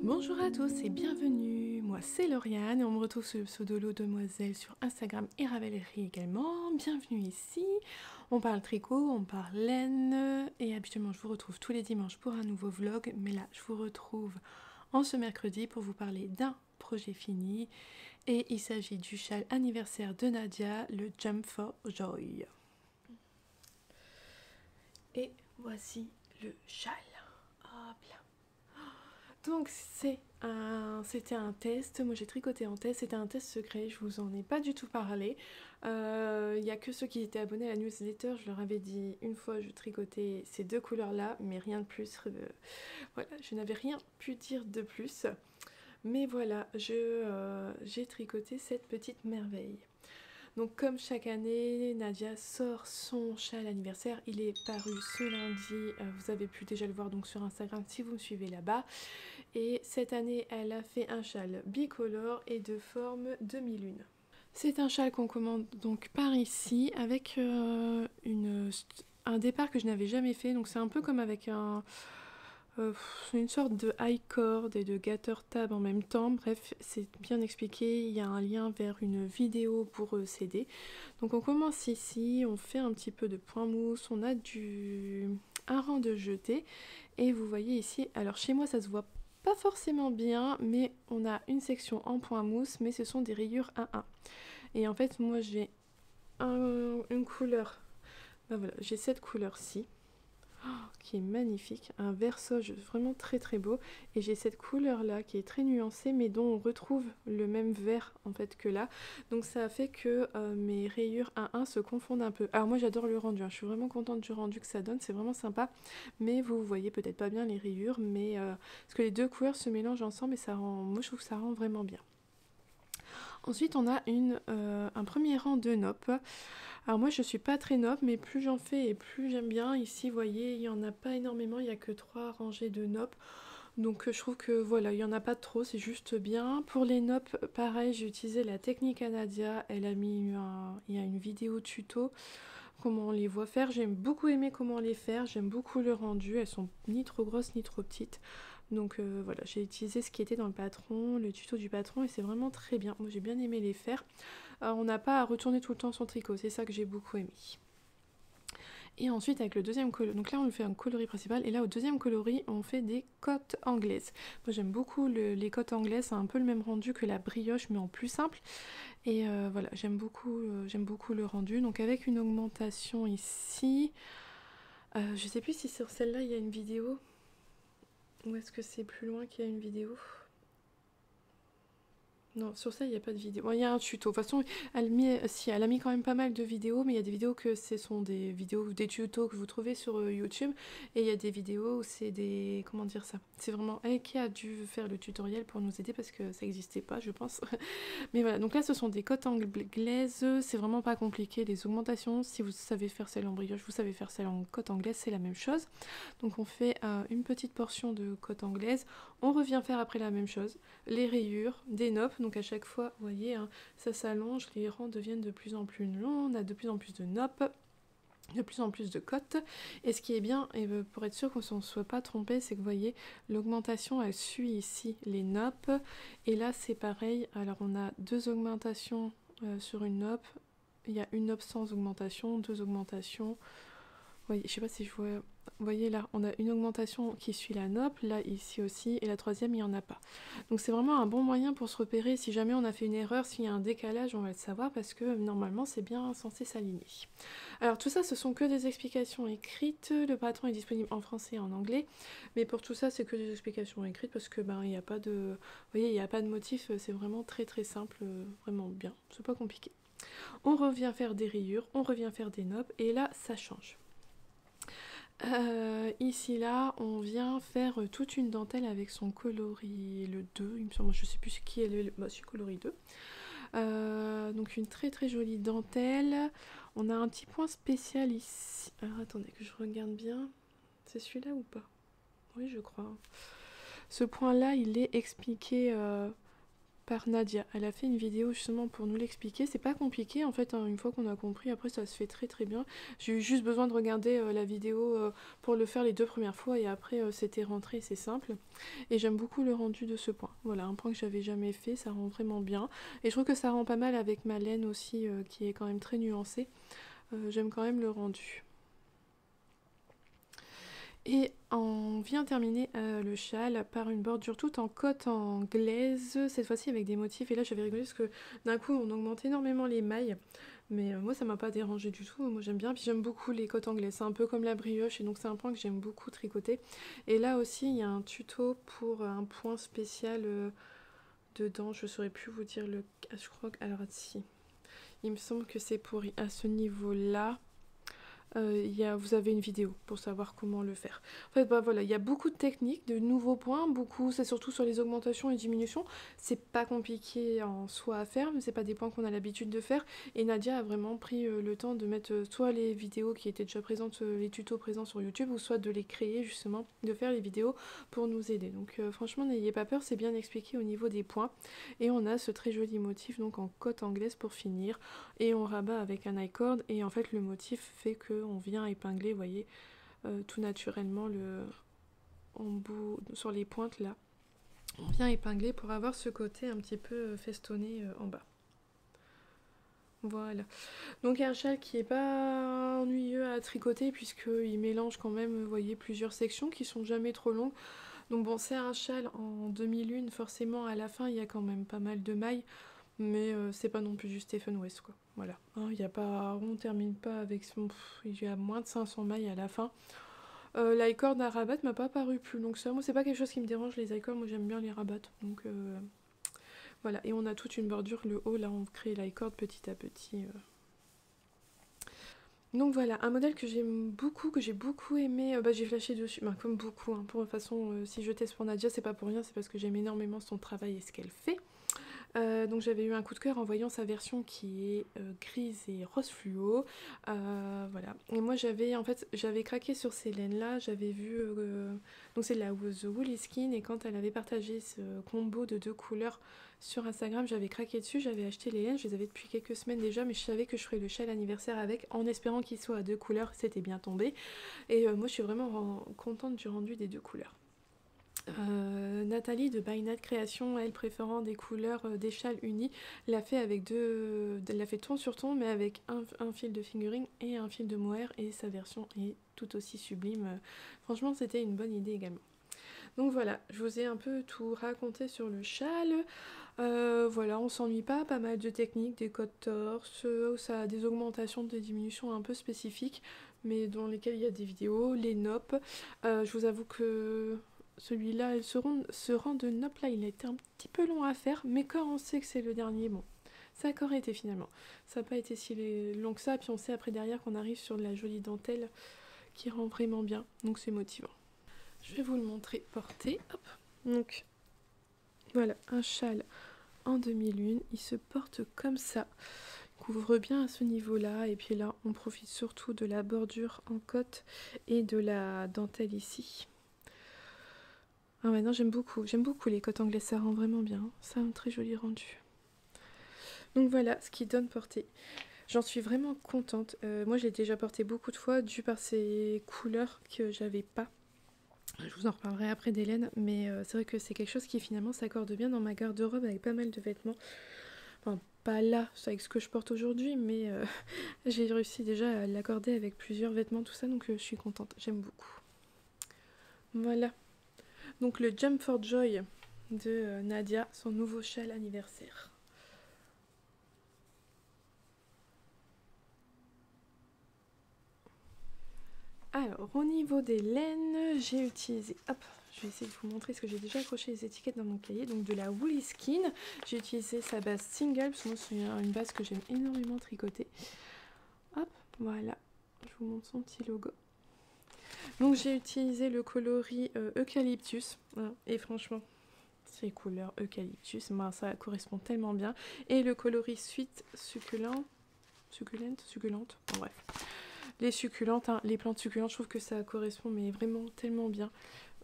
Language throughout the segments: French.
Bonjour à tous et bienvenue, moi c'est Lauriane et on me retrouve sous le pseudo Demoiselle sur Instagram et Ravellerie également. Bienvenue ici, on parle tricot, on parle laine et habituellement je vous retrouve tous les dimanches pour un nouveau vlog, mais là je vous retrouve en ce mercredi pour vous parler d'un projet fini et il s'agit du châle anniversaire de Nadia, le Jump for Joy. Et voici le châle. Hop là. Donc c'était un test, moi j'ai tricoté en test, c'était un test secret, je vous en ai pas du tout parlé. Il n'y a que ceux qui étaient abonnés à la newsletter, je leur avais dit une fois je tricotais ces deux couleurs là, mais rien de plus. Voilà, je n'avais rien pu dire de plus. Mais voilà, j'ai tricoté cette petite merveille. Donc comme chaque année, Nadia sort son châle anniversaire. Il est paru ce lundi, vous avez pu déjà le voir donc sur Instagram si vous me suivez là-bas. Et cette année, elle a fait un châle bicolore et de forme demi-lune. C'est un châle qu'on commande donc par ici avec un départ que je n'avais jamais fait. Donc c'est un peu comme avec une sorte de high cord et de gatter tab en même temps. Bref, c'est bien expliqué. Il y a un lien vers une vidéo pour s'aider. Donc on commence ici, on fait un petit peu de point mousse, on a un rang de jeté. Et vous voyez ici, alors chez moi ça se voit pas forcément bien, mais on a une section en point mousse, mais ce sont des rayures 1-1. Et en fait, moi j'ai une couleur, ben voilà, j'ai cette couleur-ci, qui est magnifique, un vert sauge vraiment très très beau, et j'ai cette couleur là qui est très nuancée mais dont on retrouve le même vert en fait que là, donc ça a fait que mes rayures 1-1 se confondent un peu. Alors moi j'adore le rendu, hein. Je suis vraiment contente du rendu que ça donne, c'est vraiment sympa, mais vous voyez peut-être pas bien les rayures, mais parce que les deux couleurs se mélangent ensemble et ça rend, moi je trouve que ça rend vraiment bien. Ensuite on a un premier rang de noppes. Alors moi je suis pas très nopp, mais plus j'en fais et plus j'aime bien. Ici vous voyez il y en a pas énormément, il y a que 3 rangées de noppes. Donc je trouve que voilà, il y en a pas trop, c'est juste bien. Pour les noppes, pareil, j'ai utilisé la technique Anadia. Elle a mis il y a une vidéo tuto comment on les voit faire. J'aime beaucoup aimer comment les faire, j'aime beaucoup le rendu. Elles sont ni trop grosses ni trop petites. Donc voilà, j'ai utilisé ce qui était dans le patron, le tuto du patron, et c'est vraiment très bien. Moi j'ai bien aimé les faire. On n'a pas à retourner tout le temps son tricot, c'est ça que j'ai beaucoup aimé. Et ensuite avec le deuxième coloris, donc là on fait un coloris principal, et là au deuxième coloris on fait des cottes anglaises. Moi j'aime beaucoup les cottes anglaises, c'est un peu le même rendu que la brioche mais en plus simple. Et voilà, j'aime beaucoup le rendu. Donc avec une augmentation ici, je sais plus si sur celle-là il y a une vidéo, ou est-ce que c'est plus loin qu'il y a une vidéo. Non, sur ça, il n'y a pas de vidéo. Bon, il y a un tuto. De toute façon, elle a mis quand même pas mal de vidéos, mais il y a des vidéos que ce sont des vidéos, des tutos que vous trouvez sur YouTube, et il y a des vidéos où c'est des... Comment dire ça? C'est vraiment elle qui a dû faire le tutoriel pour nous aider, parce que ça n'existait pas, je pense. Mais voilà, donc là, ce sont des cottes anglaises. C'est vraiment pas compliqué. Les augmentations, si vous savez faire celle en brioche, vous savez faire celle en cotte anglaise, c'est la même chose. Donc on fait une petite portion de cotte anglaise. On revient faire après la même chose. Les rayures, des noppes. Donc à chaque fois, vous voyez, hein, ça s'allonge, les rangs deviennent de plus en plus longs, on a de plus en plus de noppes, de plus en plus de cotes. Et ce qui est bien, et pour être sûr qu'on ne soit pas trompé, c'est que vous voyez, l'augmentation elle suit ici les noppes. Et là c'est pareil, alors on a deux augmentations sur une noppe, il y a une noppe sans augmentation, deux augmentations. Oui, je sais pas si je vois. Vous voyez là, on a une augmentation qui suit la noppe, là ici aussi, et la troisième il n'y en a pas. Donc c'est vraiment un bon moyen pour se repérer. Si jamais on a fait une erreur, s'il y a un décalage, on va le savoir parce que normalement c'est bien censé s'aligner. Alors tout ça, ce sont que des explications écrites. Le patron est disponible en français et en anglais, mais pour tout ça, c'est que des explications écrites parce que il n'y a pas de, vous voyez, il n'y a pas de motif. C'est vraiment très très simple, vraiment bien. C'est pas compliqué. On revient faire des rayures, on revient faire des noppes, et là ça change. Ici là on vient faire toute une dentelle avec son coloris le 2, il me semble, je sais plus qui est le... Bah, c'est coloris 2. Donc une très très jolie dentelle. On a un petit point spécial ici. Alors attendez que je regarde bien. C'est celui-là ou pas? Oui, je crois. Ce point là il est expliqué par Nadia. Elle a fait une vidéo justement pour nous l'expliquer. C'est pas compliqué en fait, hein, une fois qu'on a compris, après ça se fait très très bien. J'ai eu juste besoin de regarder la vidéo pour le faire les 2 premières fois et après c'était rentré, c'est simple. Et j'aime beaucoup le rendu de ce point. Voilà, un point que j'avais jamais fait, ça rend vraiment bien. Et je trouve que ça rend pas mal avec ma laine aussi qui est quand même très nuancée. J'aime quand même le rendu. Et on vient terminer le châle par une bordure toute en cotte anglaise, cette fois-ci avec des motifs. Et là j'avais rigolé parce que d'un coup on augmente énormément les mailles. Mais moi ça m'a pas dérangé du tout, moi j'aime bien. Puis j'aime beaucoup les cottes anglaises, c'est un peu comme la brioche et donc c'est un point que j'aime beaucoup tricoter. Et là aussi il y a un tuto pour un point spécial dedans, je saurais plus vous dire le... Je crois que... Alors si, il me semble que c'est pour à ce niveau-là. Vous avez une vidéo pour savoir comment le faire. En fait, bah voilà, il y a beaucoup de techniques, de nouveaux points, beaucoup, c'est surtout sur les augmentations et diminutions. C'est pas compliqué en soi à faire, mais c'est pas des points qu'on a l'habitude de faire. Et Nadia a vraiment pris le temps de mettre soit les vidéos qui étaient déjà présentes, les tutos présents sur YouTube, ou soit de les créer justement, de faire les vidéos pour nous aider. Donc franchement, n'ayez pas peur, c'est bien expliqué au niveau des points. Et on a ce très joli motif donc en cotte anglaise pour finir. Et on rabat avec un I-cord et en fait le motif fait qu'on vient épingler, vous voyez, tout naturellement en bout, sur les pointes là. On vient épingler pour avoir ce côté un petit peu festonné en bas. Voilà. Donc un châle qui est pas ennuyeux à tricoter puisqu'il mélange quand même, vous voyez, plusieurs sections qui sont jamais trop longues. Donc bon, c'est un châle en demi-lune, forcément à la fin il y a quand même pas mal de mailles. Mais c'est pas non plus du Stephen West quoi. Voilà. Hein, y a pas, on termine pas avec son. Il y a moins de 500 mailles à la fin. L'icord à rabattre m'a pas paru plus long que ça. Moi, c'est pas quelque chose qui me dérange les icords. Moi, j'aime bien les rabattre. Donc voilà. Et on a toute une bordure. Le haut, là, on crée l'icord petit à petit. Donc voilà, un modèle que j'aime beaucoup, que j'ai beaucoup aimé, j'ai flashé dessus, comme beaucoup, hein, pour de toute façon, si je teste pour Nadia, c'est pas pour rien, c'est parce que j'aime énormément son travail et ce qu'elle fait. Donc j'avais eu un coup de cœur en voyant sa version qui est grise et rose fluo. Voilà. Et moi j'avais craqué sur ces laines là, j'avais vu donc c'est de la The Woolly Skin et quand elle avait partagé ce combo de 2 couleurs sur Instagram, j'avais craqué dessus, j'avais acheté les laines, je les avais depuis quelques semaines déjà, mais je savais que je ferais le châle anniversaire avec en espérant qu'il soit à 2 couleurs, c'était bien tombé. Et moi je suis vraiment contente du rendu des 2 couleurs. Nathalie de By Nat Création, elle préférant des couleurs des châles unis, l'a fait avec l'a fait ton sur ton mais avec un fil de fingering et un fil de mohair et sa version est tout aussi sublime. Franchement c'était une bonne idée également. Donc voilà, je vous ai un peu tout raconté sur le châle. Voilà, on s'ennuie pas mal de techniques, des codes torse, ça a des augmentations, des diminutions un peu spécifiques, mais dans lesquelles il y a des vidéos, les noppes. Je vous avoue que celui-là, ce rang de noppes là, il a été un petit peu long à faire, mais quand on sait que c'est le dernier, bon, ça a encore été finalement. Ça n'a pas été si long que ça, puis on sait après derrière qu'on arrive sur de la jolie dentelle qui rend vraiment bien, donc c'est motivant. Je vais vous le montrer porté. Hop. Donc voilà, un châle en demi-lune, il se porte comme ça, il couvre bien à ce niveau-là, et puis là on profite surtout de la bordure en cotte et de la dentelle ici. Ah ouais, non, j'aime beaucoup les cottes anglaises, ça rend vraiment bien, ça a un très joli rendu. Donc voilà ce qui donne portée. J'en suis vraiment contente, moi je l'ai déjà porté beaucoup de fois, dû par ces couleurs que j'avais pas. Je vous en reparlerai après d'Hélène, mais c'est vrai que c'est quelque chose qui finalement s'accorde bien dans ma garde-robe avec pas mal de vêtements. Enfin, pas là, c'est avec ce que je porte aujourd'hui, mais j'ai réussi déjà à l'accorder avec plusieurs vêtements, tout ça, donc je suis contente, j'aime beaucoup. Voilà. Donc le Jump for Joy de Nadia, son nouveau châle anniversaire. Alors au niveau des laines, j'ai utilisé, hop, je vais essayer de vous montrer ce que j'ai déjà accroché les étiquettes dans mon cahier, donc de la Woolly Skin. J'ai utilisé sa base single, parce que moi c'est une base que j'aime énormément tricoter. Hop, voilà, je vous montre son petit logo. Donc j'ai utilisé le coloris Eucalyptus, hein, et franchement, ces couleurs Eucalyptus, ben, ça correspond tellement bien. Et le coloris Sweet Succulente, bon, bref. Les succulentes, hein, les plantes succulentes, je trouve que ça correspond mais vraiment tellement bien.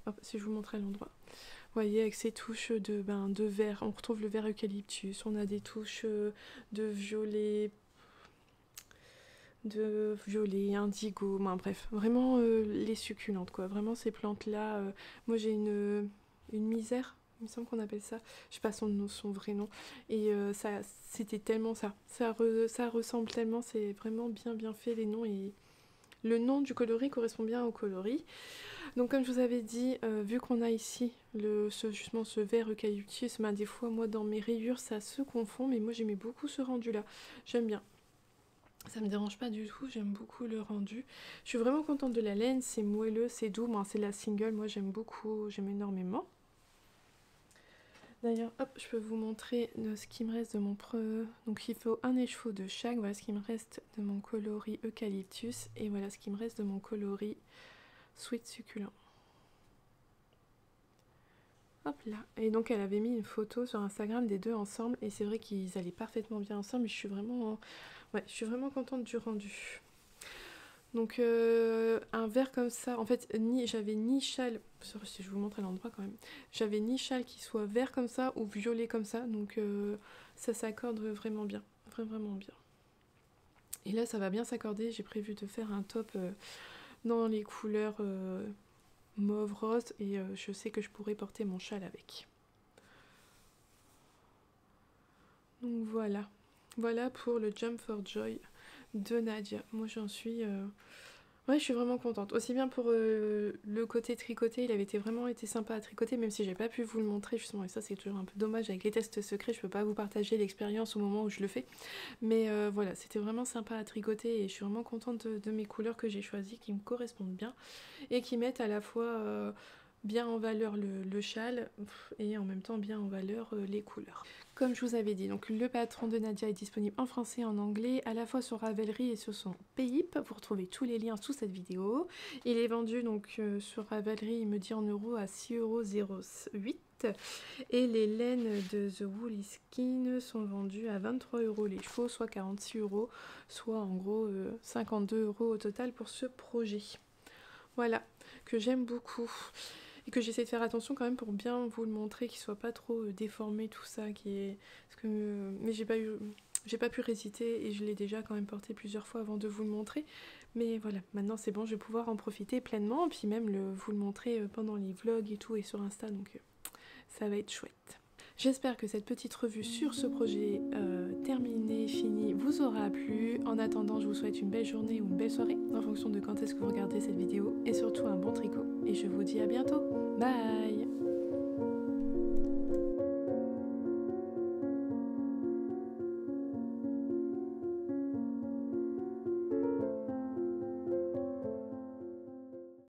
Hop, si je vous montre à l'endroit. voyez, avec ces touches de vert. On retrouve le vert eucalyptus, on a des touches de violet, indigo, ben, bref, vraiment les succulentes quoi, vraiment ces plantes là, moi j'ai une misère, il me semble qu'on appelle ça, je sais pas son vrai nom, et ça c'était tellement ça ressemble tellement, c'est vraiment bien fait les noms, et le nom du coloris correspond bien au coloris. Donc comme je vous avais dit, vu qu'on a ici justement ce vert eucalyptus, ben, des fois moi dans mes rayures ça se confond, mais moi j'aimais beaucoup ce rendu là, j'aime bien. Ça me dérange pas du tout, j'aime beaucoup le rendu. Je suis vraiment contente de la laine, c'est moelleux, c'est doux. Moi, c'est la single, moi j'aime beaucoup, j'aime énormément. D'ailleurs, hop, je peux vous montrer ce qui me reste de mon Donc il faut un écheveau de chaque. Voilà ce qui me reste de mon coloris eucalyptus. Et voilà ce qui me reste de mon coloris sweet succulent. Hop là. Et donc elle avait mis une photo sur Instagram des deux ensemble. Et c'est vrai qu'ils allaient parfaitement bien ensemble. Je suis vraiment... Ouais, je suis vraiment contente du rendu. Donc un verre comme ça, en fait, j'avais ni châle, je vous montre à l'endroit quand même, j'avais ni châle qui soit vert comme ça ou violet comme ça, donc ça s'accorde vraiment bien, vraiment bien. Et là ça va bien s'accorder, j'ai prévu de faire un top dans les couleurs mauve rose, et je sais que je pourrais porter mon châle avec. Donc voilà, voilà pour le Jump for Joy de Nadia. Moi j'en suis... Ouais, je suis vraiment contente. Aussi bien pour le côté tricoté, il avait vraiment été sympa à tricoter, même si j'ai pas pu vous le montrer justement. Et ça, c'est toujours un peu dommage avec les tests secrets, je peux pas vous partager l'expérience au moment où je le fais. Mais voilà, c'était vraiment sympa à tricoter, et je suis vraiment contente de mes couleurs que j'ai choisies, qui me correspondent bien et qui mettent à la fois bien en valeur le châle et en même temps bien en valeur les couleurs. Comme je vous avais dit, donc le patron de Nadia est disponible en français et en anglais, à la fois sur Ravelry et sur son Payip. Vous retrouvez tous les liens sous cette vidéo. Il est vendu donc sur Ravelry, il me dit en euros, à 6,08 €. Et les laines de The Woolly Skin sont vendues à 23 € les chevaux, soit 46 €, soit en gros 52 € au total pour ce projet. Voilà, que j'aime beaucoup. Et que j'essaie de faire attention quand même pour bien vous le montrer, qu'il soit pas trop déformé tout ça, parce que mais j'ai pas pu résister, et je l'ai déjà quand même porté plusieurs fois avant de vous le montrer. Mais voilà, maintenant c'est bon, je vais pouvoir en profiter pleinement, puis même vous le montrer pendant les vlogs et tout, et sur Insta, donc ça va être chouette. J'espère que cette petite revue sur ce projet terminé, fini, vous aura plu. En attendant, je vous souhaite une belle journée ou une belle soirée, en fonction de quand est-ce que vous regardez cette vidéo, et surtout un bon tricot. Et je vous dis à bientôt. Bye!